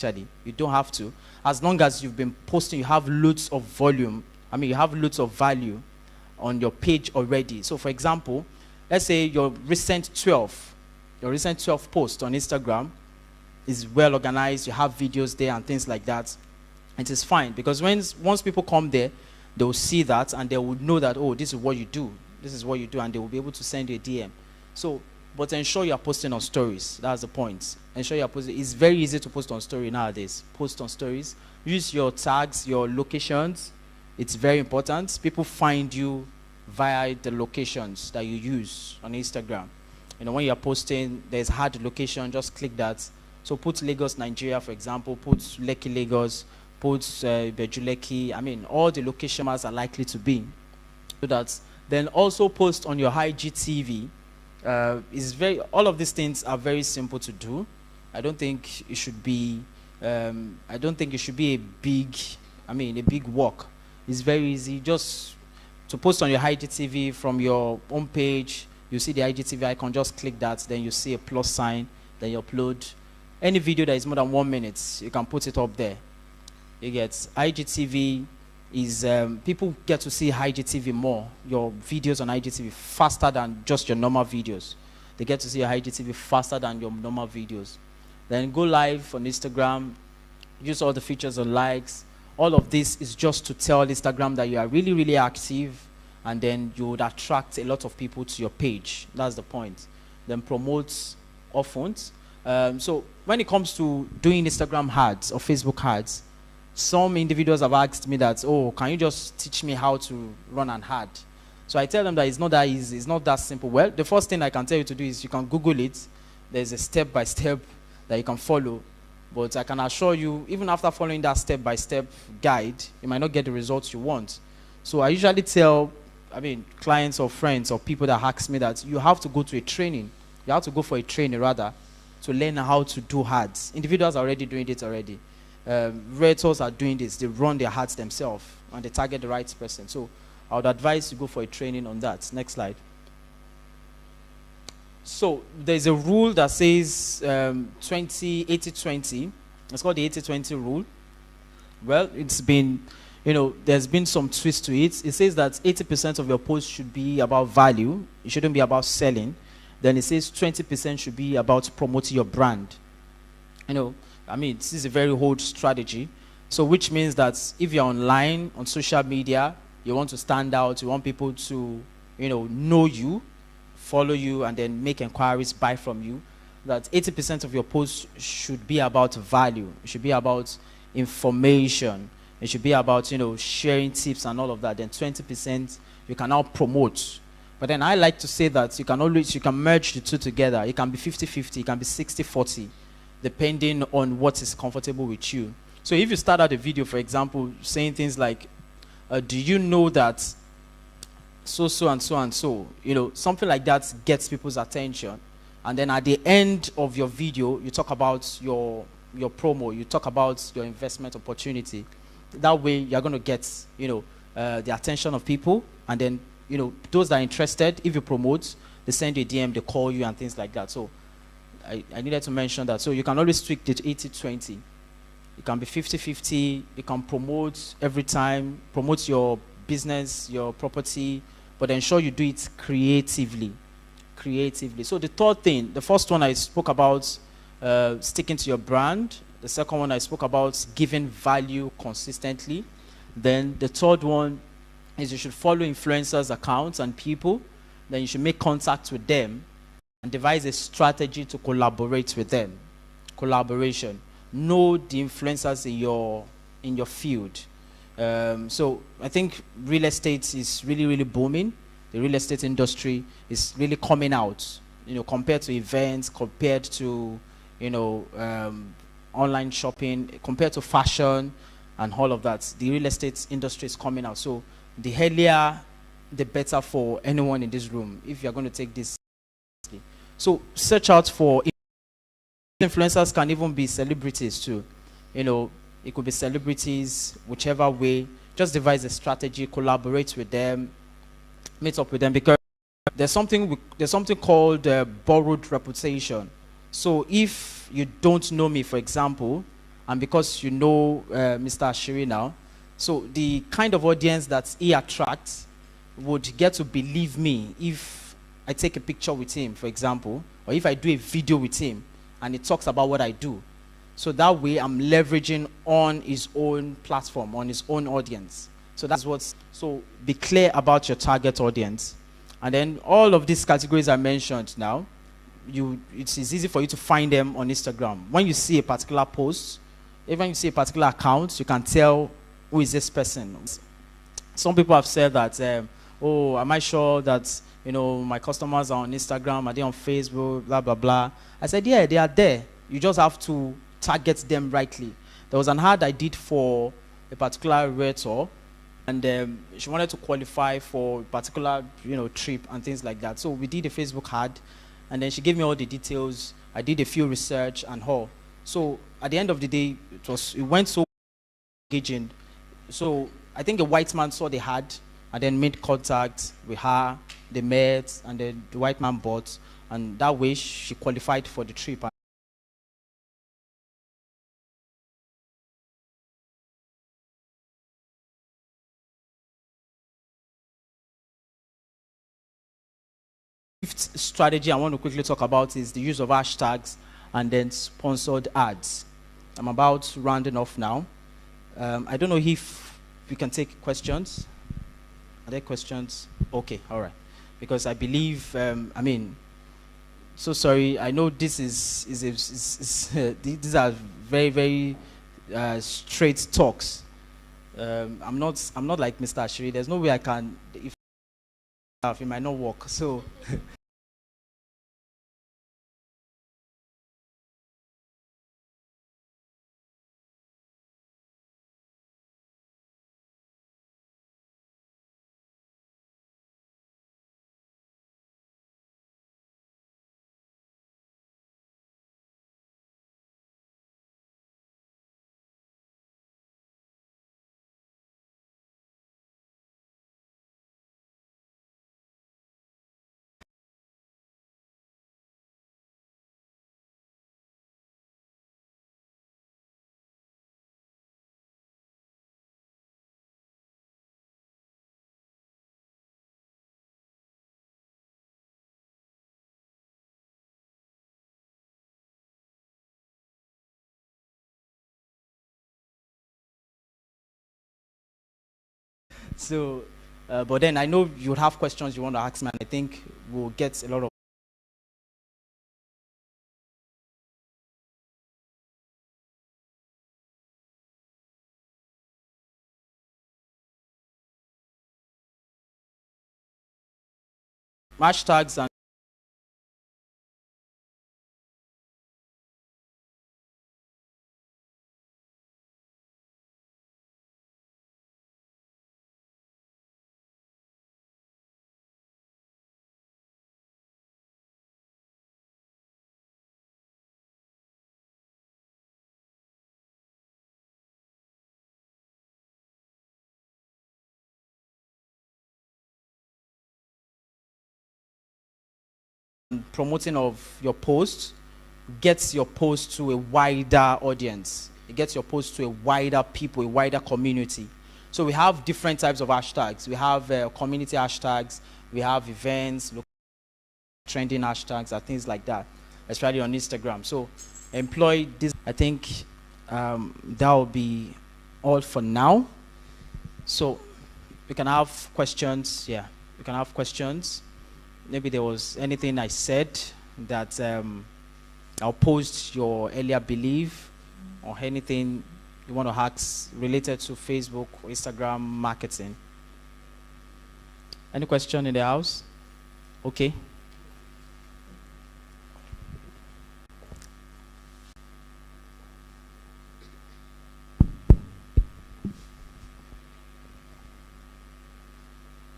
actually. You don't have to. As long as you've been posting, you have loads of volume. I mean, you have loads of value on your page already. So for example, let's say your recent 12 posts on Instagram is well organized, you have videos there and things like that. It is fine, because once people come there, they will see that and they will know that, oh, this is what you do. This is what you do, and they will be able to send you a DM. So, but ensure you are posting on stories. That's the point. Ensure you are posting. It's very easy to post on story nowadays. Post on stories. Use your tags, your locations. It's very important. People find you via the locations that you use on Instagram. You know, when you're posting, there's hard location, just click that. So put Lagos, Nigeria, for example. Put Lekki, Lagos. Put Bejuleki. I mean, all the locations are likely to be. So that then also post on your IGTV. All of these things are very simple to do. I don't think it should be a big work. It's very easy. Just to post on your IGTV from your home page, you see the IGTV icon, just click that, then you see a plus sign, then you upload. Any video that is more than 1 minute, you can put it up there. You get IGTV is, people get to see IGTV more, your videos on IGTV, faster than just your normal videos. They get to see your IGTV faster than your normal videos. Then go live on Instagram, use all the features of likes. All of this is just to tell Instagram that you are really, really active, and then you would attract a lot of people to your page. That's the point. Then promote often. So when it comes to doing Instagram ads or Facebook ads, some individuals have asked me that, oh, can you just teach me how to run an ad? So I tell them that it's not that easy, it's not that simple. Well, the first thing I can tell you to do is you can Google it. There's a step-by-step that you can follow. But I can assure you, even after following that step-by-step guide, you might not get the results you want. So I usually tell, clients or friends or people that ask me that you have to go to a training. You have to go for a training, rather, to learn how to do ads. Individuals are already doing it already. Realtors are doing this. They run their ads themselves, and they target the right person. So I would advise you go for a training on that. Next slide. So there's a rule that says 80-20. It's called the 80-20 rule. Well, it's been, there's been some twist to it. It says that 80% of your post should be about value. It shouldn't be about selling. Then it says 20% should be about promoting your brand. This is a very old strategy. So which means that if you're online, on social media, you want to stand out, you want people to, know you, follow you, and then make inquiries, buy from you, that 80% of your posts should be about value. It should be about information. It should be about, sharing tips and all of that. Then 20% you can now promote. But then I like to say that you can merge the two together. It can be 50-50, it can be 60-40, depending on what is comfortable with you. So if you start out a video, for example, saying things like, do you know that so and so and so, something like that gets people's attention. And then at the end of your video, you talk about your promo, you talk about your investment opportunity. That way you're going to get, the attention of people. And then, those that are interested, if you promote, they send you a DM, they call you and things like that. So I needed to mention that. So you can always tweak the 80-20. It can be 50-50. You can promote every time, promote your business, your property, but ensure you do it creatively. So the third thing, the first one I spoke about sticking to your brand. The second one I spoke about giving value consistently. Then the third one is you should follow influencers' accounts and people. Then you should make contact with them and devise a strategy to collaborate with them. Collaboration. Know the influencers in your field. So I think real estate is really, really booming. The real estate industry is really coming out, compared to events, compared to, online shopping, compared to fashion and all of that. The real estate industry is coming out. So the earlier, the better for anyone in this room, if you're going to take this seriously. So search out for influencers. Can even be celebrities too. It could be celebrities, whichever way. Just devise a strategy, collaborate with them, meet up with them, because there's something called borrowed reputation. So if you don't know me, for example, and because you know Mr. Ashiri now, so the kind of audience that he attracts would get to believe me if I take a picture with him, for example, or if I do a video with him and it talks about what I do. So that way I'm leveraging on his own platform, on his own audience. So that's what's, so be clear about your target audience. And then all of these categories I mentioned now, it is easy for you to find them on Instagram. When you see a particular post, even when you see a particular account, you can tell who is this person. Some people have said that, oh, am I sure that, you know, my customers are on Instagram, are they on Facebook, blah, blah, blah. I said, yeah, they are there. You just have to target them rightly. There was an ad I did for a particular realtor, and she wanted to qualify for a particular, you know, trip and things like that. So we did a Facebook ad, and then she gave me all the details. I did a few research and all. So at the end of the day, it went so engaging. So I think a white man saw the ad and then made contact with her. They met, and then the white man bought, and that way she qualified for the trip. Fifth strategy I want to quickly talk about is the use of hashtags and then sponsored ads. I'm about rounding off now. I don't know if we can take questions. Are there questions? Okay, all right. Because I believe, I mean, so sorry. I know this these are very, very straight talks. I'm not like Mr. Ashiri. There's no way I can. If it might not work. So. So, but then I know you would have questions you want to ask me, and I think we'll get a lot of hashtags and promoting of your post gets your post to a wider audience. It gets your post to a wider people, a wider community. So we have different types of hashtags. We have community hashtags. We have events, trending hashtags, and things like that, especially on Instagram. So employ this. I think that will be all for now. So we can have questions. Yeah, we can have questions. Maybe there was anything I said that opposed your earlier belief, or anything you want to ask related to Facebook or Instagram marketing. Any question in the house? Okay.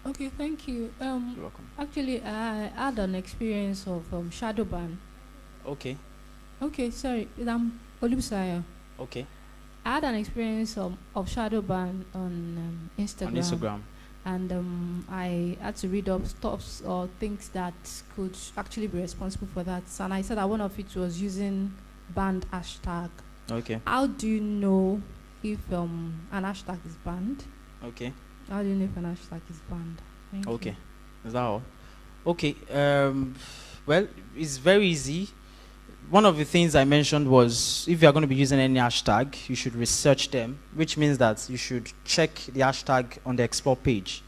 Okay, thank you. You're welcome. Actually, I had an experience of shadow ban. Okay. Okay, sorry, I'm Olubusaya. Okay. I had an experience of shadow ban on Instagram. On Instagram. And I had to read up stuff or things that could actually be responsible for that. And I said that one of it was using banned hashtag. Okay. How do you know if an hashtag is banned? Okay. How do you know if an hashtag is banned? Thank Okay. you. Is that all? Okay. Well, it's very easy. One of the things I mentioned was if you are going to be using any hashtag, you should research them, which means that you should check the hashtag on the explore page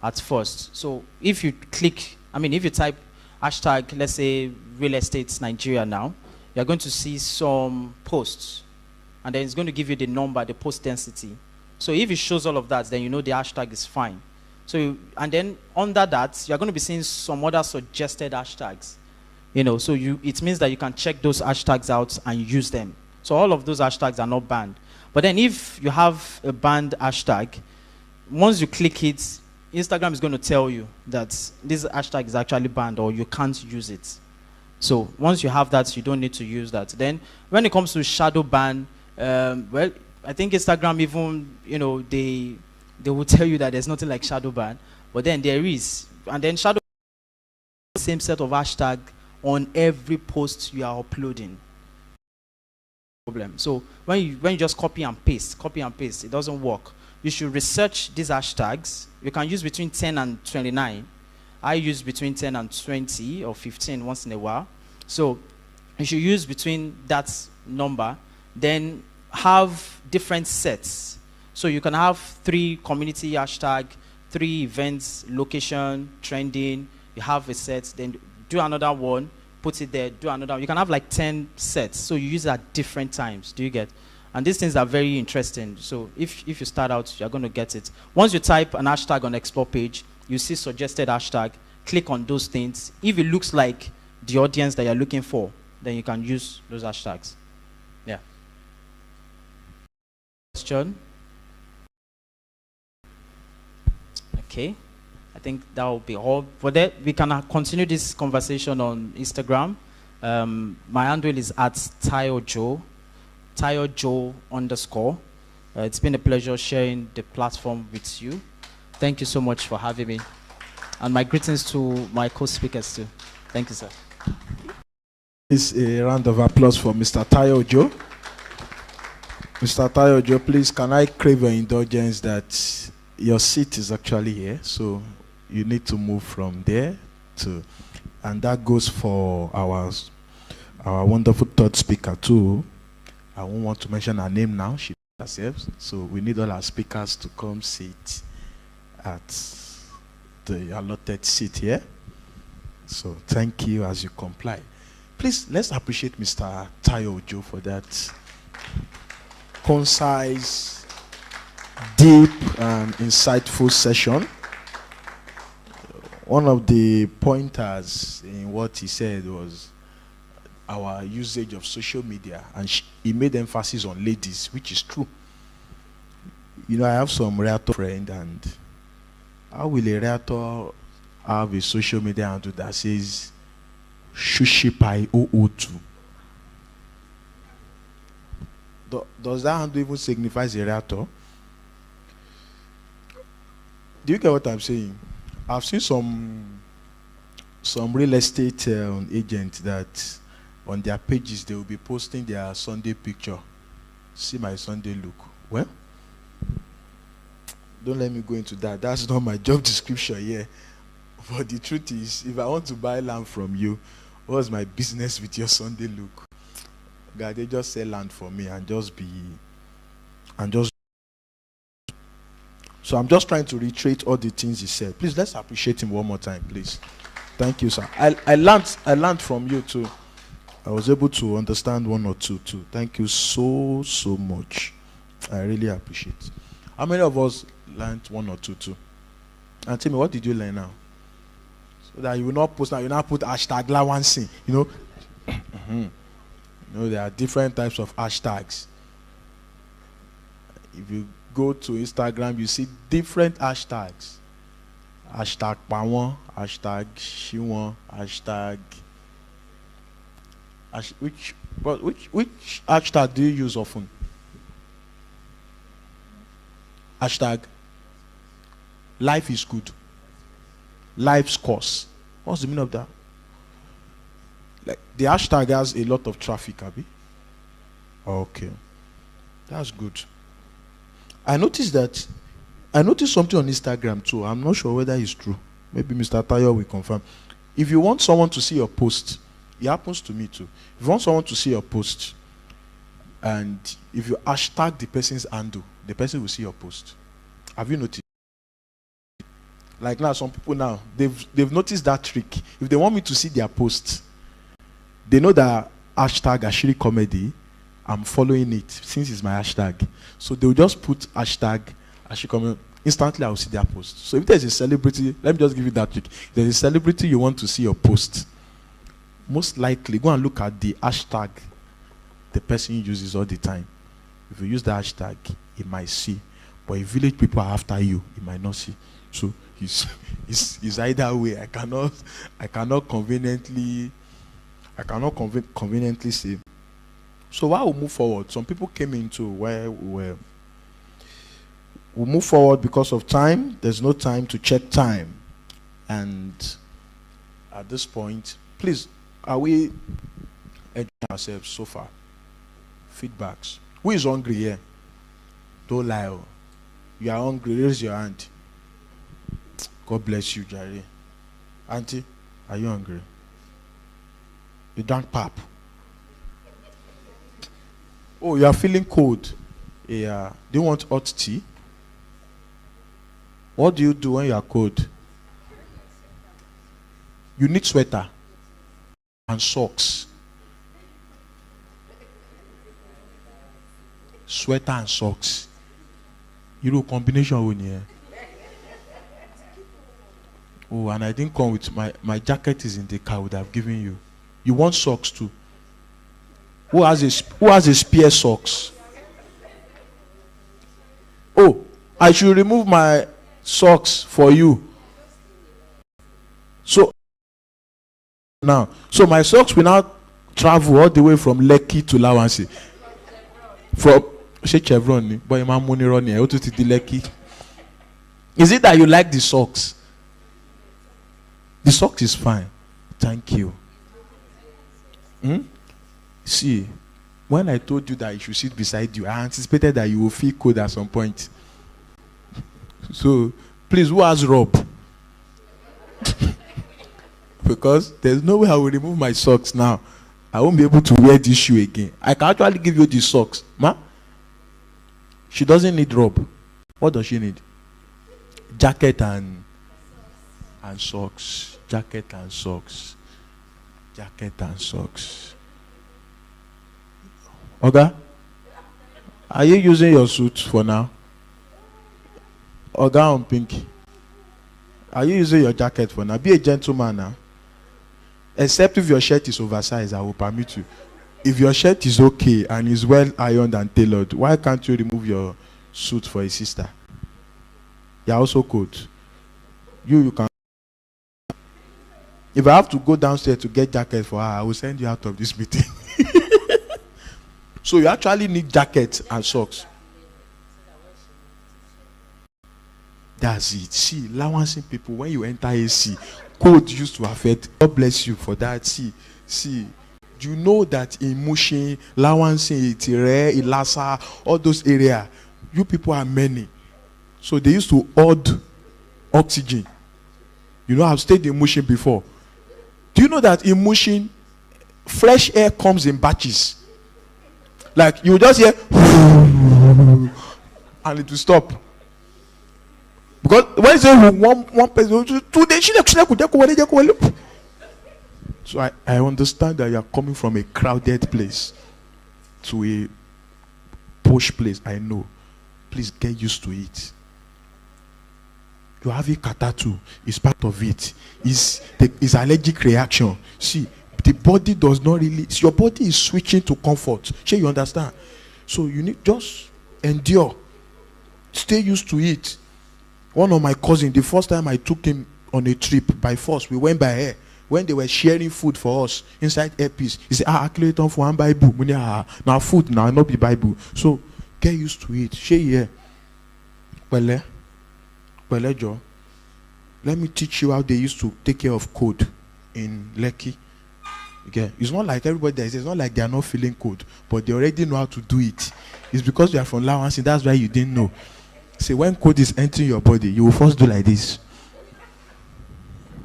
at first. So if you click, if you type hashtag, let's say real estate Nigeria now, you're going to see some posts, and then it's going to give you the number, the post density. So if it shows all of that, then you know the hashtag is fine. So, and then under that, you're going to be seeing some other suggested hashtags. So it means that you can check those hashtags out and use them. So all of those hashtags are not banned. But then if you have a banned hashtag, once you click it, Instagram is going to tell you that this hashtag is actually banned or you can't use it. So once you have that, you don't need to use that. Then when it comes to shadow ban, well, I think Instagram even, they will tell you that there's nothing like shadow ban, but then there is. And then shadow ban is the same set of hashtag on every post you are uploading. Problem. So when you just copy and paste, it doesn't work. You should research these hashtags. You can use between 10 and 29. I use between 10 and 20 or 15 once in a while. So you should use between that number, then have different sets. So you can have 3 community hashtag, 3 events, location, trending. You have a set, then do another one, put it there, do another one. You can have like 10 sets. So you use it at different times. Do you get? And these things are very interesting. So if you start out, you're going to get it. Once you type an hashtag on the explore page, you see suggested hashtag. Click on those things. If it looks like the audience that you're looking for, then you can use those hashtags. Yeah. Question? Okay. I think that will be all. For that, we can continue this conversation on Instagram. My handle is @TayoJoe, @TayoJoe_. It's been a pleasure sharing the platform with you. Thank you so much for having me. And my greetings to my co-speakers too. Thank you, sir. It's a round of applause for Mr. TayoJoe. Mr. TayoJoe, please, can I crave your indulgence that your seat is actually here, so you need to move from there to, and that goes for our wonderful third speaker too. I won't want to mention her name now, she herself, so we need all our speakers to come sit at the allotted seat here. So thank you as you comply. Please, let's appreciate Mr. TayoJoe for that concise, deep, and insightful session. One of the pointers in what he said was our usage of social media, and he made emphasis on ladies, which is true. I have some realtor friend, and how will a realtor have a social media handle that says Shushipai 002? Does that handle even signify a realtor? Do you get what I'm saying? I've seen some real estate agents that on their pages they will be posting their Sunday picture. See my Sunday look. Well, don't let me go into that. That's not my job description here. But the truth is, if I want to buy land from you, what's my business with your Sunday look? God, they just sell land for me and just. So I'm just trying to reiterate all the things he said. Please, let's appreciate him one more time, please. Thank you, sir. I learned from you too. I was able to understand one or two too. Thank you so much. I really appreciate it. How many of us learned one or two too? And tell me, what did you learn now? So that you will not post now, you will not put hashtag Lawansi. There are different types of hashtags. If you go to Instagram, you see different hashtags. Hashtag Pawon, hashtag Shiwon, hashtag. Which hashtag do you use often? Hashtag life is good. Life's course. What's the meaning of that? Like the hashtag has a lot of traffic, Abi. Okay. That's good. I noticed something on Instagram too. I'm not sure whether it's true. Maybe Mr. Tayo will confirm. If you want someone to see your post, it happens to me too. If you want someone to see your post, and if you hashtag the person's handle, the person will see your post. Have you noticed? Like now, some people now, they've noticed that trick. If they want me to see their post, they know that hashtag Ashiri Comedy, I'm following it since it's my hashtag. So they'll just put hashtag Ashiri Comedy. Instantly, I'll see their post. So if there's a celebrity, let me just give you that trick. If there's a celebrity you want to see your post, most likely go and look at the hashtag the person uses all the time. If you use the hashtag, it might see. But if village people are after you, it might not see. So it's either way. I cannot conveniently say. So while we move forward, some people came into where we'll move forward because of time. There's no time to check time. And at this point, please, are we enjoying ourselves so far? Feedbacks. Who is hungry here? Don't lie. Oh. You are hungry, raise your hand. God bless you, Jerry. Auntie, are you hungry? You drank pap. Oh, you are feeling cold. Yeah. Do you want hot tea? What do you do when you are cold? You need sweater and socks. Sweater and socks. You know combination when here. Oh, and I didn't come with my jacket is in the car. I would have given you. You want socks too? Who has a spare socks? Oh, I should remove my socks for you. So my socks will now travel all the way from Lekki to Lawansi. From Chevron, boy, my money running. How to the Lekki? Is it that you like the socks? The socks is fine. Thank you. See, when I told you that I should sit beside you, I anticipated that you will feel cold at some point. So, please, who has rope? Because there's no way I will remove my socks now. I won't be able to wear this shoe again. I can actually give you the socks. Ma? She doesn't need rope. What does she need? Jacket and socks. Jacket and socks. Jacket and socks. Oga, are you using your suit for now? Oga on pink. Are you using your jacket for now? Be a gentleman now. Except if your shirt is oversized, I will permit you. If your shirt is okay and is well ironed and tailored, why can't you remove your suit for a sister? You're also cold. You can. If I have to go downstairs to get jacket for her, I will send you out of this meeting. So you actually need jackets and socks. That's it. See, Lawansing people, when you enter AC, cold used to affect. God bless you for that. See. Do you know that in Mushin, Lawansing, Itire, Ilasa, all those areas, you people are many. So they used to hoard oxygen. You know, I've stayed in Mushin before. Do you know that in Mushin, fresh air comes in batches? Like, you just hear, and it will stop. Because when you say one person, so I understand that you are coming from a crowded place to a posh place. I know. Please get used to it. You have a kata too. It's part of it. It's allergic reaction. See, the body does not really. Your body is switching to comfort. Sure, you understand? So you need just endure. Stay used to it. One of my cousins, the first time I took him on a trip by force, we went by air. When they were sharing food for us inside airpiece, he said, I calculate on for one Bible. Now food now, not be Bible. So get used to it. Share here. Well, Joe. Let me teach you how they used to take care of code in Lekki. Okay, it's not like everybody that is, it's not like they are not feeling cold, but they already know how to do it. It's because you are from Lawansi, that's why you didn't know. See, when cold is entering your body, you will first do like this.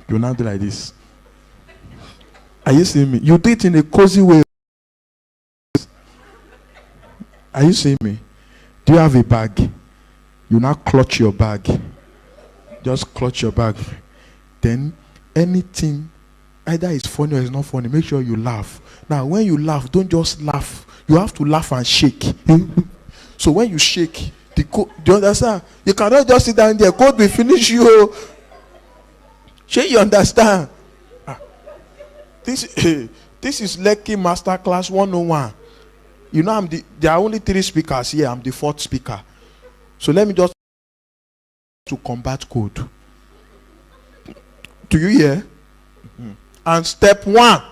You will now do like this. Are you seeing me? You do it in a cozy way. Are you seeing me? Do you have a bag? You now clutch your bag. Just clutch your bag. Then anything, either it's funny or it's not funny, make sure you laugh. Now, when you laugh, don't just laugh. You have to laugh and shake. So when you shake, the coat, do you understand? You cannot just sit down there. Coat will finish you. Sure, you understand? This is Lekki Masterclass 101. You know, there are only 3 speakers here. I'm the 4th speaker. So let me just to combat code. Do you hear? And step 1.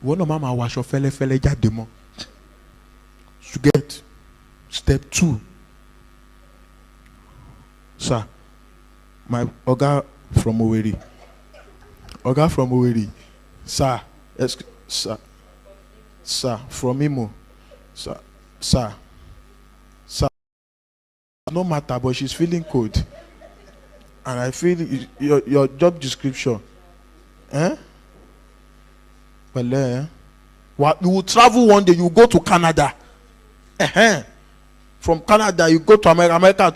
One of mama wash your fele jademo. You get step 2. Sir, my Oga from Oweri. Oga from Oweri. Sir, from Imo. Sir. No matter, but she's feeling cold. And I feel your job description. Well, what, you will travel one day, you go to Canada. From Canada, you go to America.